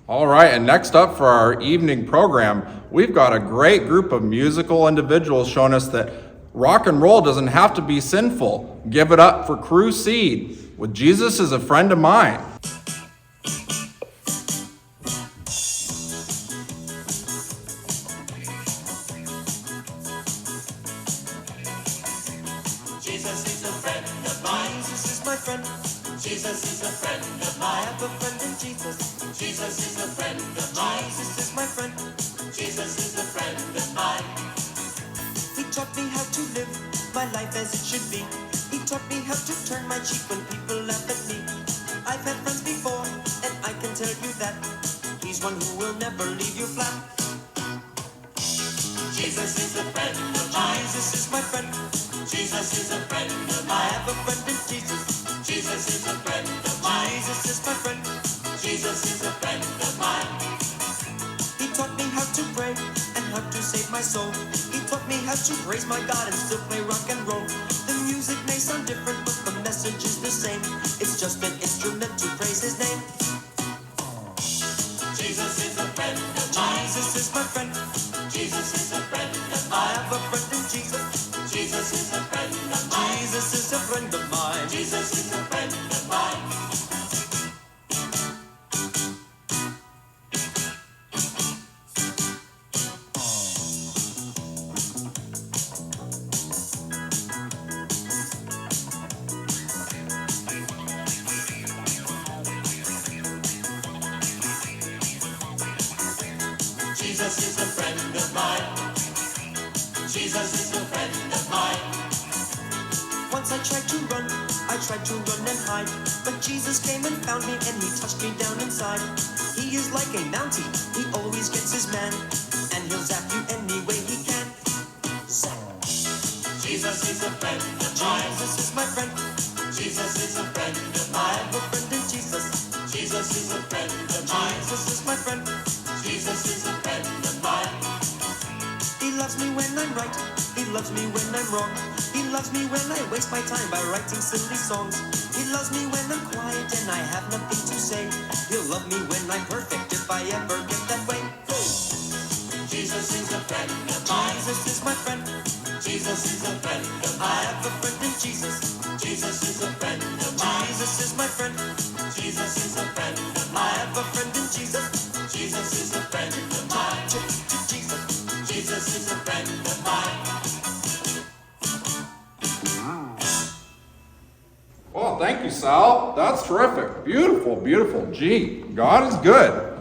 All right, and next up for our evening program, we've got a great group of musical individuals showing us that rock and roll doesn't have to be sinful. Give it up for Crew Seed with Jesus is a Friend of Mine. Jesus is a friend of mine. Jesus is my friend. Jesus is a friend of mine. I have a friend in Jesus. Jesus is a friend of mine. Jesus is my friend. Jesus is a friend of mine. He taught me how to live my life as it should be. He taught me how to turn my cheek when people laugh at me. I've had friends before, and I can tell you that he's one who will never leave you flat. Jesus is a friend of mine. Jesus is my friend. Jesus is a friend of mine. I have a friend in Jesus. Jesus is a friend of mine. Jesus is my friend. Jesus is a friend of mine. He taught me how to pray and how to save my soul. He taught me how to praise my God and still play rock and roll. The music may sound different, but the message is the same. It's just an instrument to praise his name. Jesus is a friend of mine. Jesus is my friend. Jesus is a friend of mine. I have a friend in Jesus. Jesus is a friend of mine. Jesus is a friend of mine. Jesus is a friend of mine. Jesus is a friend of mine. Jesus is a friend of mine. Once I tried to run and hide, but Jesus came and found me and he touched me down inside. He is like a Mountie, he always gets his man, and he'll zap you any way he can. Zap. Jesus is a friend of mine. Jesus is my friend. Jesus is a friend of mine. I have a friend in Jesus. Jesus is a friend of mine. Jesus is my friend. Jesus is a friend of mine. He loves me when I'm right. He loves me when I'm wrong. He loves me when I waste my time by writing silly songs. He loves me when I'm quiet and I have nothing to say. He'll love me when I'm perfect if I ever get that way. Jesus is a friend of mine. Jesus is my friend. Jesus is a friend of mine. I have a friend in Jesus. Jesus is a friend of mine. Jesus is my friend. Jesus is a friend of mine. I have a friend in Jesus. Jesus is a friend of mine. Jesus. Jesus is a friend of mine. Well, thank you, Sal. That's terrific. Beautiful, beautiful. Gee, God is good.